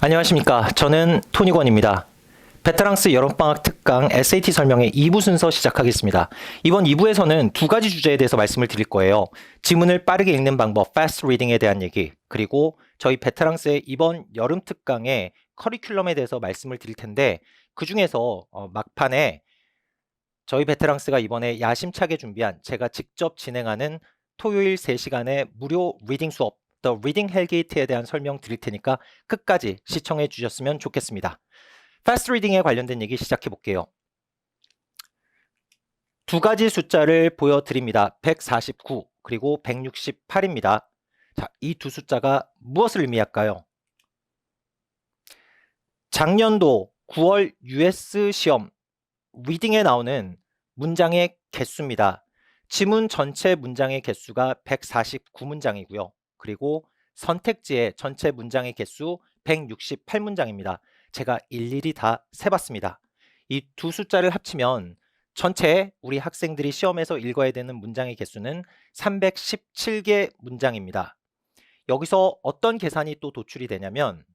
안녕하십니까. 저는 토니건입니다. 베테랑스 여름방학 특강 SAT 설명의 2부 순서 시작하겠습니다. 이번 2부에서는 두 가지 주제에 대해서 말씀을 드릴 거예요. 지문을 빠르게 읽는 방법, fast reading에 대한 얘기, 그리고 저희 베테랑스의 이번 여름 특강의 커리큘럼에 대해서 말씀을 드릴 텐데, 그 중에서 막판에 저희 베테랑스가 이번에 야심차게 준비한 제가 직접 진행하는 토요일 3시간의 무료 리딩 수업 The Reading Hellgate에 대한 설명 드릴 테니까 끝까지 시청해 주셨으면 좋겠습니다. Fast Reading에 관련된 얘기 시작해 볼게요. 두 가지 숫자를 보여드립니다. 149 그리고 168입니다. 자, 이 두 숫자가 무엇을 의미할까요? 작년도 9월 US 시험 리딩에 나오는 문장의 개수입니다. 지문 전체 문장의 개수가 149문장이고요. 그리고 선택지의 전체 문장의 개수 168문장입니다. 제가 일일이 다 세봤습니다. 이 두 숫자를 합치면 전체 우리 학생들이 시험에서 읽어야 되는 문장의 개수는 317개 문장입니다. 여기서 어떤 계산이 또 도출이 되냐면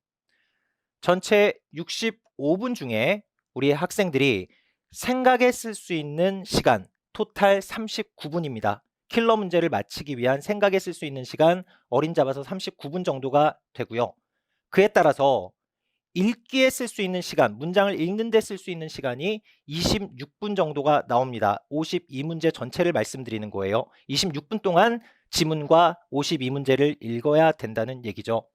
전체 65분 중에 우리 학생들이 생각에 쓸 수 있는 시간 토탈 39분입니다. 킬러 문제를 마치기 위한 생각에 쓸 수 있는 시간 어린 잡아서 39분 정도가 되고요. 그에 따라서 읽기에 쓸 수 있는 시간, 문장을 읽는 데 쓸 수 있는 시간이 26분 정도가 나옵니다. 52문제 전체를 말씀드리는 거예요. 26분 동안 지문과 52문제를 읽어야 된다는 얘기죠.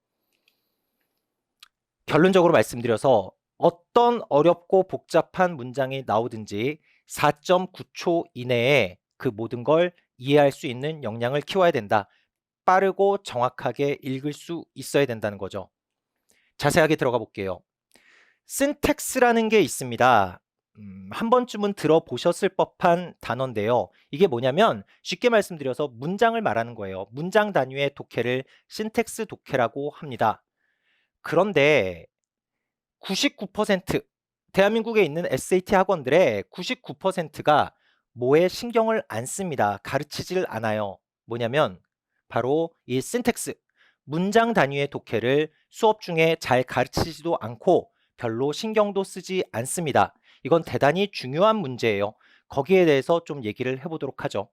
결론적으로 말씀드려서 어떤 어렵고 복잡한 문장이 나오든지 4.9초 이내에 그 모든 걸 이해할 수 있는 역량을 키워야 된다. 빠르고 정확하게 읽을 수 있어야 된다는 거죠. 자세하게 들어가 볼게요. syntax라는 게 있습니다. 한 번쯤은 들어보셨을 법한 단어인데요. 이게 뭐냐면 쉽게 말씀드려서 문장을 말하는 거예요. 문장 단위의 독해를 syntax 독해라고 합니다. 그런데 99% 대한민국에 있는 SAT 학원들의 99%가 뭐에 신경을 안 씁니다. 가르치질 않아요. 뭐냐면 바로 이 syntax, 문장 단위의 독해를 수업 중에 잘 가르치지도 않고 별로 신경도 쓰지 않습니다. 이건 대단히 중요한 문제예요. 거기에 대해서 좀 얘기를 해보도록 하죠.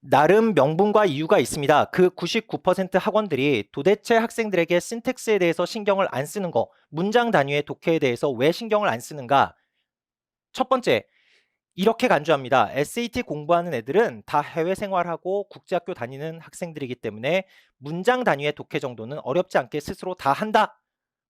나름 명분과 이유가 있습니다. 그 99% 학원들이 도대체 학생들에게 신텍스에 대해서 신경을 안 쓰는 거, 문장 단위의 독해에 대해서 왜 신경을 안 쓰는가? 첫 번째, 이렇게 간주합니다. SAT 공부하는 애들은 다 해외 생활하고 국제학교 다니는 학생들이기 때문에 문장 단위의 독해 정도는 어렵지 않게 스스로 다 한다.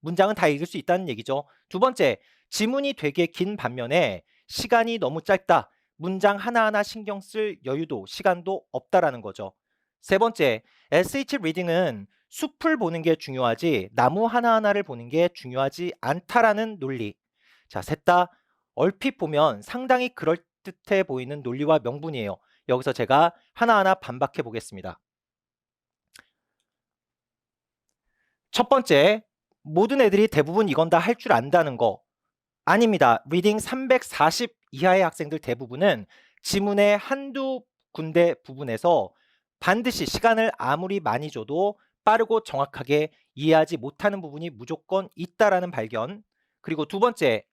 문장은 다 읽을 수 있다는 얘기죠. 두 번째, 지문이 되게 긴 반면에 시간이 너무 짧다. 문장 하나하나 신경 쓸 여유도 시간도 없다라는 거죠. 세 번째, SH 리딩은 숲을 보는 게 중요하지 나무 하나하나를 보는 게 중요하지 않다라는 논리. 자, 셋 다 얼핏 보면 상당히 그럴듯해 보이는 논리와 명분이에요. 여기서 제가 하나하나 반박해 보겠습니다. 첫 번째, 모든 애들이 대부분 이건 다 할 줄 안다는 거 아닙니다. 리딩 340 이하의 학생들 대부분은 지문의 한두 군데 부분에서 반드시 시간을 아무리 많이 줘도 빠르고 정확하게 이해하지 못하는 부분이 무조건 있다라는 발견. 그리고 두 번째,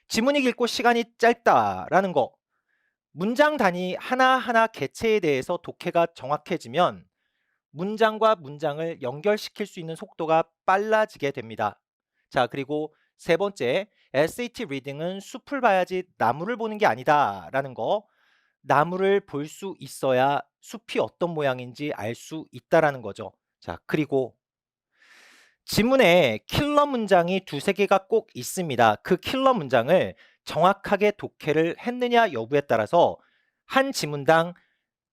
지문이 길고 시간이 짧다라는 거. 문장 단위 하나하나 개체에 대해서 독해가 정확해지면 문장과 문장을 연결시킬 수 있는 속도가 빨라지게 됩니다. 자, 그리고 세 번째, SAT 리딩은 숲을 봐야지 나무를 보는 게 아니다 라는 거. 나무를 볼 수 있어야 숲이 어떤 모양인지 알 수 있다라는 거죠. 자, 그리고 지문에 킬러 문장이 두세 개가 꼭 있습니다. 그 킬러 문장을 정확하게 독해를 했느냐 여부에 따라서 한 지문당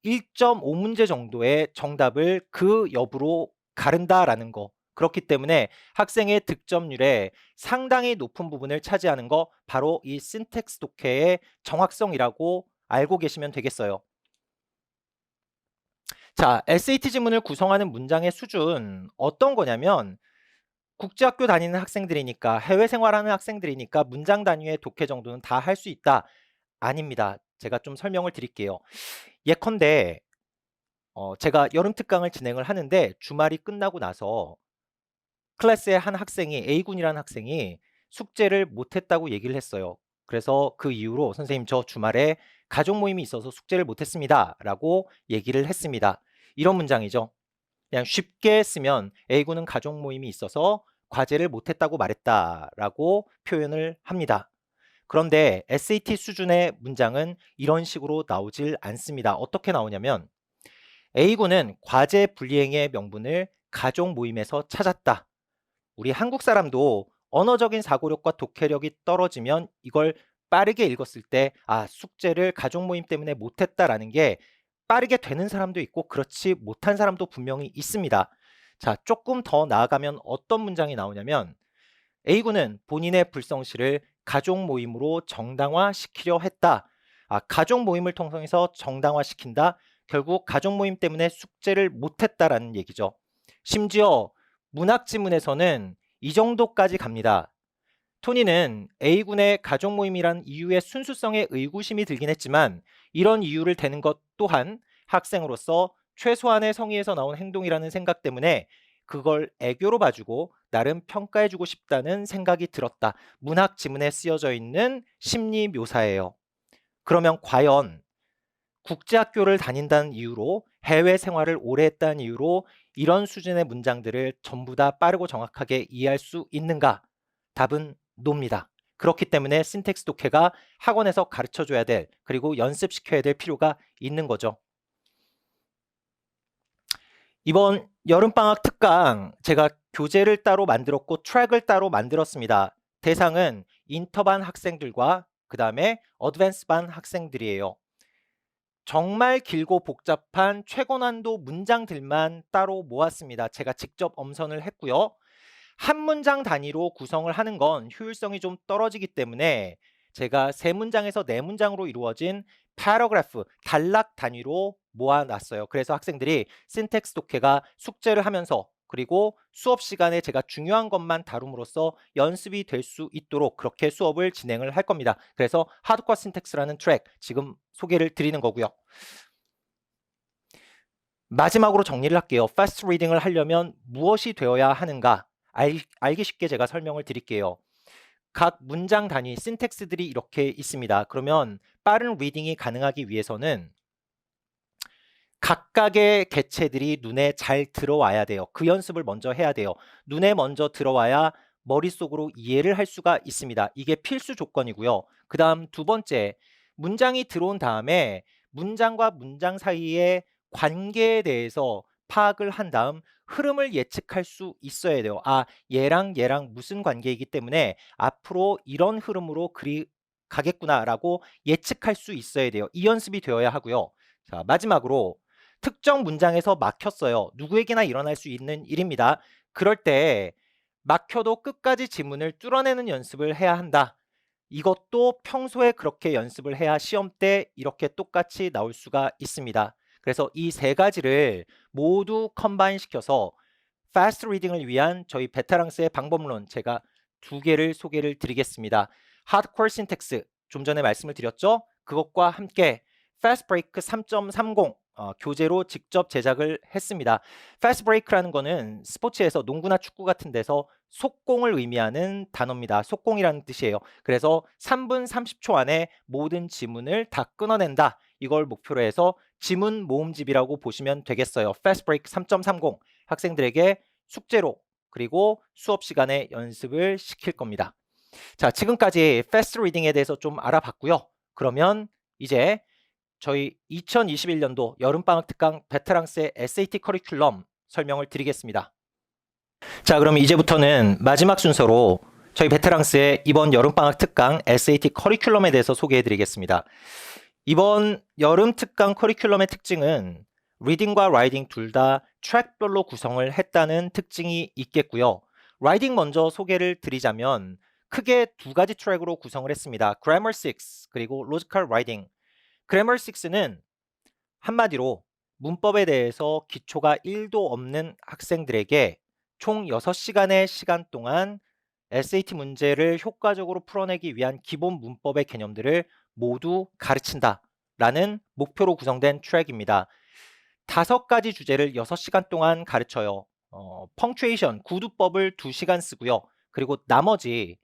1.5문제 정도의 정답을 그 여부로 가른다라는 거. 그렇기 때문에 학생의 득점률에 상당히 높은 부분을 차지하는 거 바로 이 신텍스 독해의 정확성이라고 알고 계시면 되겠어요. 자, SAT 지문을 구성하는 문장의 수준 어떤 거냐면 국제학교 다니는 학생들이니까 해외 생활하는 학생들이니까 문장 단위의 독해 정도는 다 할 수 있다. 아닙니다. 제가 좀 설명을 드릴게요. 예컨대 제가 여름 특강을 진행을 하는데 주말이 끝나고 나서 클래스의 한 학생이 A군이라는 학생이 숙제를 못했다고 얘기를 했어요. 그래서 그 이후로 선생님 저 주말에 가족 모임이 있어서 숙제를 못했습니다 라고 얘기를 했습니다. 이런 문장이죠. 그냥 쉽게 쓰면 A군은 가족 모임이 있어서 과제를 못했다고 말했다라고 표현을 합니다. 그런데 SAT 수준의 문장은 이런 식으로 나오질 않습니다. 어떻게 나오냐면 A군은 과제 불이행의 명분을 가족 모임에서 찾았다. 우리 한국 사람도 언어적인 사고력과 독해력이 떨어지면 이걸 빠르게 읽었을 때 숙제를 가족 모임 때문에 못했다라는 게 빠르게 되는 사람도 있고 그렇지 못한 사람도 분명히 있습니다. 자, 조금 더 나아가면 어떤 문장이 나오냐면 A군은 본인의 불성실을 가족 모임으로 정당화시키려 했다. 가족 모임을 통해서 정당화시킨다. 결국 가족 모임 때문에 숙제를 못했다라는 얘기죠. 심지어 문학 지문에서는 이 정도까지 갑니다. 토니는 A군의 가족 모임이란 이유의 순수성에 의구심이 들긴 했지만 이런 이유를 대는 것 또한 학생으로서 최소한의 성의에서 나온 행동이라는 생각 때문에 그걸 애교로 봐주고 나름 평가해주고 싶다는 생각이 들었다. 문학 지문에 쓰여져 있는 심리 묘사예요. 그러면 과연 국제학교를 다닌다는 이유로 해외 생활을 오래 했다는 이유로 이런 수준의 문장들을 전부 다 빠르고 정확하게 이해할 수 있는가? 답은 노입니다. 그렇기 때문에 신텍스 독해가 학원에서 가르쳐줘야 될 그리고 연습시켜야 될 필요가 있는 거죠. 이번 여름방학 특강 제가 교재를 따로 만들었고 트랙을 따로 만들었습니다. 대상은 인터반 학생들과 그 다음에 어드밴스반 학생들이에요. 정말 길고 복잡한 최고난도 문장들만 따로 모았습니다. 제가 직접 엄선을 했고요. 한 문장 단위로 구성을 하는 건 효율성이 좀 떨어지기 때문에 제가 세 문장에서 네 문장으로 이루어진 패러그래프, 단락 단위로 모아놨어요. 그래서 학생들이 신텍스 독해가 숙제를 하면서 그리고 수업 시간에 제가 중요한 것만 다룸으로써 연습이 될 수 있도록 그렇게 수업을 진행을 할 겁니다. 그래서 하드코어 신텍스라는 트랙 지금 소개를 드리는 거고요. 마지막으로 정리를 할게요. 패스트 리딩을 하려면 무엇이 되어야 하는가? 알기 쉽게 제가 설명을 드릴게요. 각 문장 단위 신텍스들이 이렇게 있습니다. 그러면 빠른 리딩이 가능하기 위해서는 각각의 개체들이 눈에 잘 들어와야 돼요. 그 연습을 먼저 해야 돼요. 눈에 먼저 들어와야 머릿속으로 이해를 할 수가 있습니다. 이게 필수 조건이고요. 그 다음 두 번째, 문장이 들어온 다음에 문장과 문장 사이의 관계에 대해서 파악을 한 다음 흐름을 예측할 수 있어야 돼요. 얘랑 무슨 관계이기 때문에 앞으로 이런 흐름으로 글이 가겠구나라고 예측할 수 있어야 돼요. 이 연습이 되어야 하고요. 자, 마지막으로 특정 문장에서 막혔어요. 누구에게나 일어날 수 있는 일입니다. 그럴 때 막혀도 끝까지 지문을 뚫어내는 연습을 해야 한다. 이것도 평소에 그렇게 연습을 해야 시험 때 이렇게 똑같이 나올 수가 있습니다. 그래서 이 세 가지를 모두 컴바인 시켜서 패스트 리딩을 위한 저희 베테랑스의 방법론 제가 두 개를 소개를 드리겠습니다. 하드코어 신텍스 좀 전에 말씀을 드렸죠. 그것과 함께 패스트 브레이크 3.30 교재로 직접 제작을 했습니다. 패스트 브레이크라는 거는 스포츠에서 농구나 축구 같은 데서 속공을 의미하는 단어입니다. 속공이라는 뜻이에요. 그래서 3분 30초 안에 모든 지문을 다 끊어낸다. 이걸 목표로 해서 지문 모음집이라고 보시면 되겠어요. 패스트 브레이크 3.30 학생들에게 숙제로 그리고 수업 시간에 연습을 시킬 겁니다. 자, 지금까지 패스트 리딩에 대해서 좀 알아봤고요. 그러면 이제 저희 2021년도 여름방학 특강 베테랑스의 SAT 커리큘럼 설명을 드리겠습니다. 자, 그럼 이제부터는 마지막 순서로 저희 베테랑스의 이번 여름방학 특강 SAT 커리큘럼에 대해서 소개해 드리겠습니다. 이번 여름 특강 커리큘럼의 특징은 리딩과 라이딩 둘 다 트랙별로 구성을 했다는 특징이 있겠고요. 라이딩 먼저 소개를 드리자면 크게 두 가지 트랙으로 구성을 했습니다. Grammar 6 그리고 Logical Writing. Grammar 6는 한마디로 문법에 대해서 기초가 1도 없는 학생들에게 총 6시간의 시간 동안 SAT 문제를 효과적으로 풀어내기 위한 기본 문법의 개념들을 모두 가르친다 라는 목표로 구성된 트랙입니다. 5가지 주제를 6시간 동안 가르쳐요. 펑츄에이션, 구두법을 2시간 쓰고요. 그리고 나머지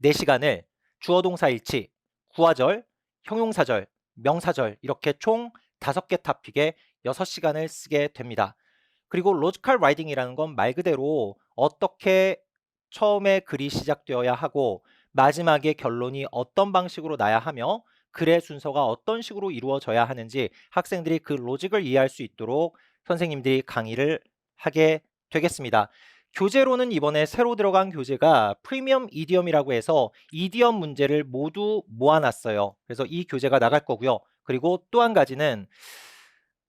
4시간을 주어 동사 일치, 구화절, 형용사절, 명사절 이렇게 총 5개 토픽에 6시간을 쓰게 됩니다. 그리고 로지컬 라이팅이라는 건 말 그대로 어떻게 처음에 글이 시작되어야 하고 마지막에 결론이 어떤 방식으로 나야 하며 글의 순서가 어떤 식으로 이루어져야 하는지 학생들이 그 로직을 이해할 수 있도록 선생님들이 강의를 하게 되겠습니다. 교재로는 이번에 새로 들어간 교재가 프리미엄 이디엄이라고 해서 이디엄 문제를 모두 모아놨어요. 그래서 이 교재가 나갈 거고요. 그리고 또 한 가지는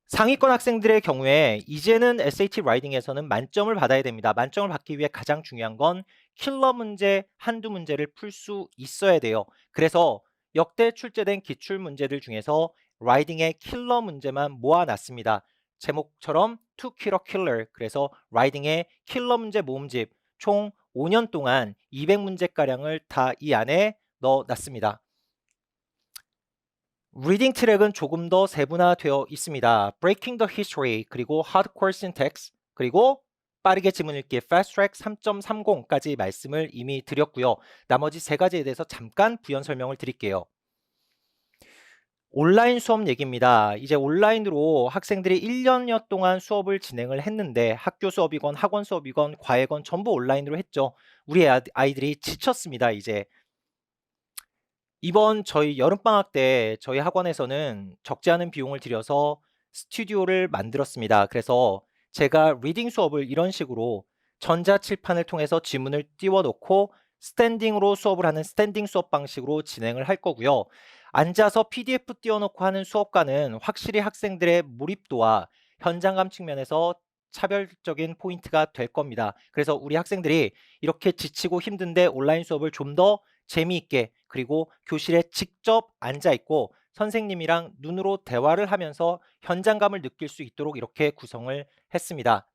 상위권 학생들의 경우에 이제는 SAT 라이팅에서는 만점을 받아야 됩니다. 만점을 받기 위해 가장 중요한 건 킬러 문제 한두 문제를 풀 수 있어야 돼요. 그래서 역대 출제된 기출 문제들 중에서 라이팅의 킬러 문제만 모아놨습니다. 제목처럼 To Kill a Killer. 그래서 라이팅의 킬러 문제 모음집 총 5년 동안 200문제가량을 다 이 안에 넣어놨습니다. 리딩 트랙은 조금 더 세분화되어 있습니다. Breaking the History, 그리고 Hardcore Syntax, 그리고 빠르게 지문 읽기 Fast Track 3.30까지 말씀을 이미 드렸고요. 나머지 3가지에 대해서 잠깐 부연 설명을 드릴게요. 온라인 수업 얘기입니다. 이제 온라인으로 학생들이 1년여 동안 수업을 진행을 했는데 학교 수업이건 학원 수업이건 과외건 전부 온라인으로 했죠. 우리 아이들이 지쳤습니다. 이제 이번 저희 여름방학 때 저희 학원에서는 적지 않은 비용을 들여서 스튜디오를 만들었습니다. 그래서 제가 리딩 수업을 이런 식으로 전자칠판을 통해서 지문을 띄워 놓고 스탠딩으로 수업을 하는 스탠딩 수업 방식으로 진행을 할 거고요. 앉아서 PDF 띄워놓고 하는 수업과는 확실히 학생들의 몰입도와 현장감 측면에서 차별적인 포인트가 될 겁니다. 그래서 우리 학생들이 이렇게 지치고 힘든데 온라인 수업을 좀 더 재미있게 그리고 교실에 직접 앉아 있고 선생님이랑 눈으로 대화를 하면서 현장감을 느낄 수 있도록 이렇게 구성을 했습니다.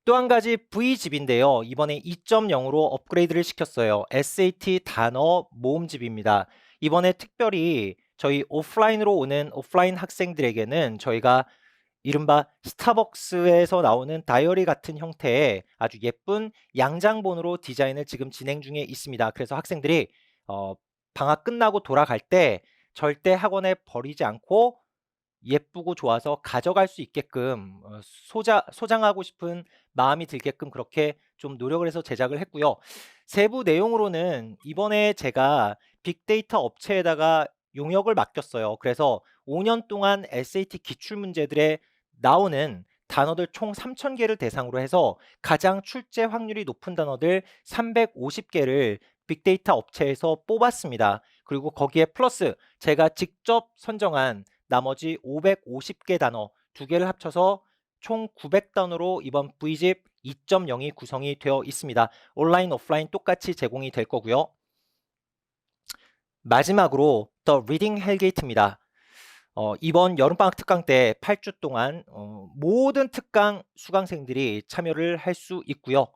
또 한 가지 V집인데요. 이번에 2.0으로 업그레이드를 시켰어요. SAT 단어 모음집입니다. 이번에 특별히 저희 오프라인으로 오는 오프라인 학생들에게는 저희가 이른바 스타벅스에서 나오는 다이어리 같은 형태의 아주 예쁜 양장본으로 디자인을 지금 진행 중에 있습니다. 그래서 학생들이 방학 끝나고 돌아갈 때 절대 학원에 버리지 않고 예쁘고 좋아서 가져갈 수 있게끔 소장하고 싶은 마음이 들게끔 그렇게 좀 노력을 해서 제작을 했고요. 세부 내용으로는 이번에 제가 빅데이터 업체에다가 용역을 맡겼어요. 그래서 5년 동안 SAT 기출 문제들에 나오는 단어들 총 3,000개를 대상으로 해서 가장 출제 확률이 높은 단어들 350개를 빅데이터 업체에서 뽑았습니다. 그리고 거기에 플러스 제가 직접 선정한 나머지 550개 단어 2개를 합쳐서 총 900단어로 이번 V집 2.0이 구성이 되어 있습니다. 온라인, 오프라인 똑같이 제공이 될 거고요. 마지막으로 The Reading Hellgate입니다. 이번 여름방학 특강 때 8주 동안 모든 특강 수강생들이 참여를 할 수 있고요.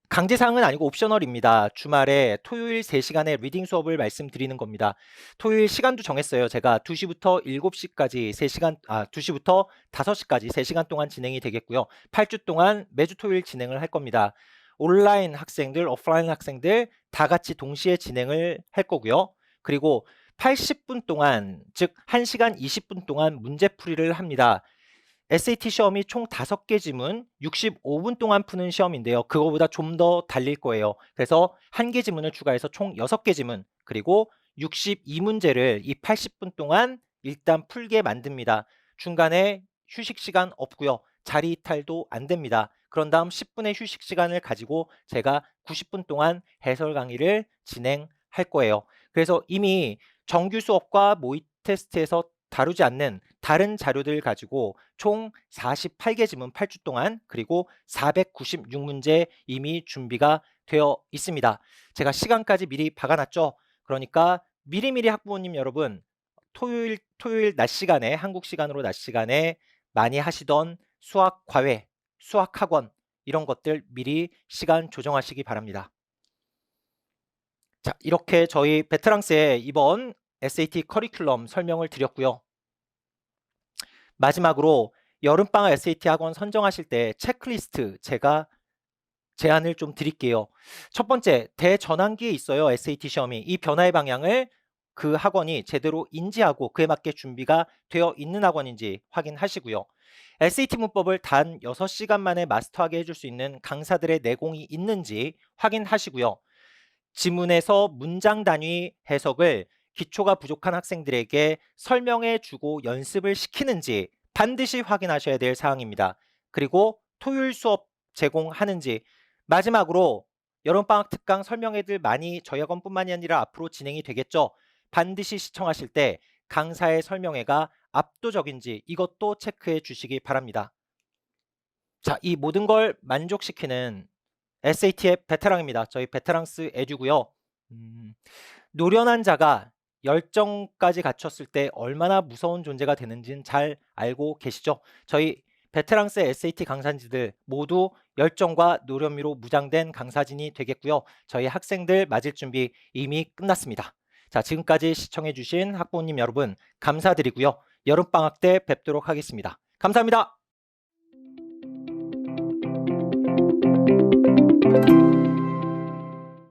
강제사항은 아니고 옵셔널입니다. 주말에 토요일 3시간의 리딩 수업을 말씀드리는 겁니다. 토요일 시간도 정했어요. 제가 2시부터 7시까지 3시간, 2시부터 5시까지 3시간 동안 진행이 되겠고요. 8주 동안 매주 토요일 진행을 할 겁니다. 온라인 학생들, 오프라인 학생들 다 같이 동시에 진행을 할 거고요. 그리고 80분 동안, 즉 1시간 20분 동안 문제풀이를 합니다. SAT 시험이 총 5개 지문 65분 동안 푸는 시험인데요. 그거보다 좀 더 달릴 거예요. 그래서 1개 지문을 추가해서 총 6개 지문 그리고 62문제를 이 80분 동안 일단 풀게 만듭니다. 중간에 휴식 시간 없고요. 자리 이탈도 안 됩니다. 그런 다음 10분의 휴식 시간을 가지고 제가 90분 동안 해설 강의를 진행할 거예요. 그래서 이미 정규 수업과 모의 테스트에서 다루지 않는 다른 자료들 가지고 총 48개 지문 8주 동안 그리고 496문제 이미 준비가 되어 있습니다. 제가 시간까지 미리 박아놨죠. 그러니까 미리미리 학부모님 여러분 토요일 낮 시간에 한국 시간으로 낮 시간에 많이 하시던 수학 과외, 수학 학원 이런 것들 미리 시간 조정하시기 바랍니다. 자, 이렇게 저희 베테랑스의 이번 SAT 커리큘럼 설명을 드렸고요. 마지막으로 여름방학 SAT 학원 선정하실 때 체크리스트 제가 제안을 좀 드릴게요. 첫 번째, 대전환기에 있어요. SAT 시험이. 이 변화의 방향을 그 학원이 제대로 인지하고 그에 맞게 준비가 되어 있는 학원인지 확인하시고요. SAT 문법을 단 6시간 만에 마스터하게 해줄 수 있는 강사들의 내공이 있는지 확인하시고요. 지문에서 문장 단위 해석을 기초가 부족한 학생들에게 설명해 주고 연습을 시키는지 반드시 확인하셔야 될 사항입니다. 그리고 토요일 수업 제공하는지, 마지막으로 여름방학 특강 설명회들 많이 저희 학원뿐만이 아니라 앞으로 진행이 되겠죠. 반드시 시청하실 때 강사의 설명회가 압도적인지 이것도 체크해 주시기 바랍니다. 자, 이 모든 걸 만족시키는 SAT의 베테랑입니다. 저희 베테랑스 에듀고요. 노련한 자가 열정까지 갖췄을 때 얼마나 무서운 존재가 되는지는 잘 알고 계시죠? 저희 베테랑스 SAT 강사진들 모두 열정과 노련미로 무장된 강사진이 되겠고요. 저희 학생들 맞을 준비 이미 끝났습니다. 자, 지금까지 시청해주신 학부모님 여러분 감사드리고요. 여름방학 때 뵙도록 하겠습니다. 감사합니다.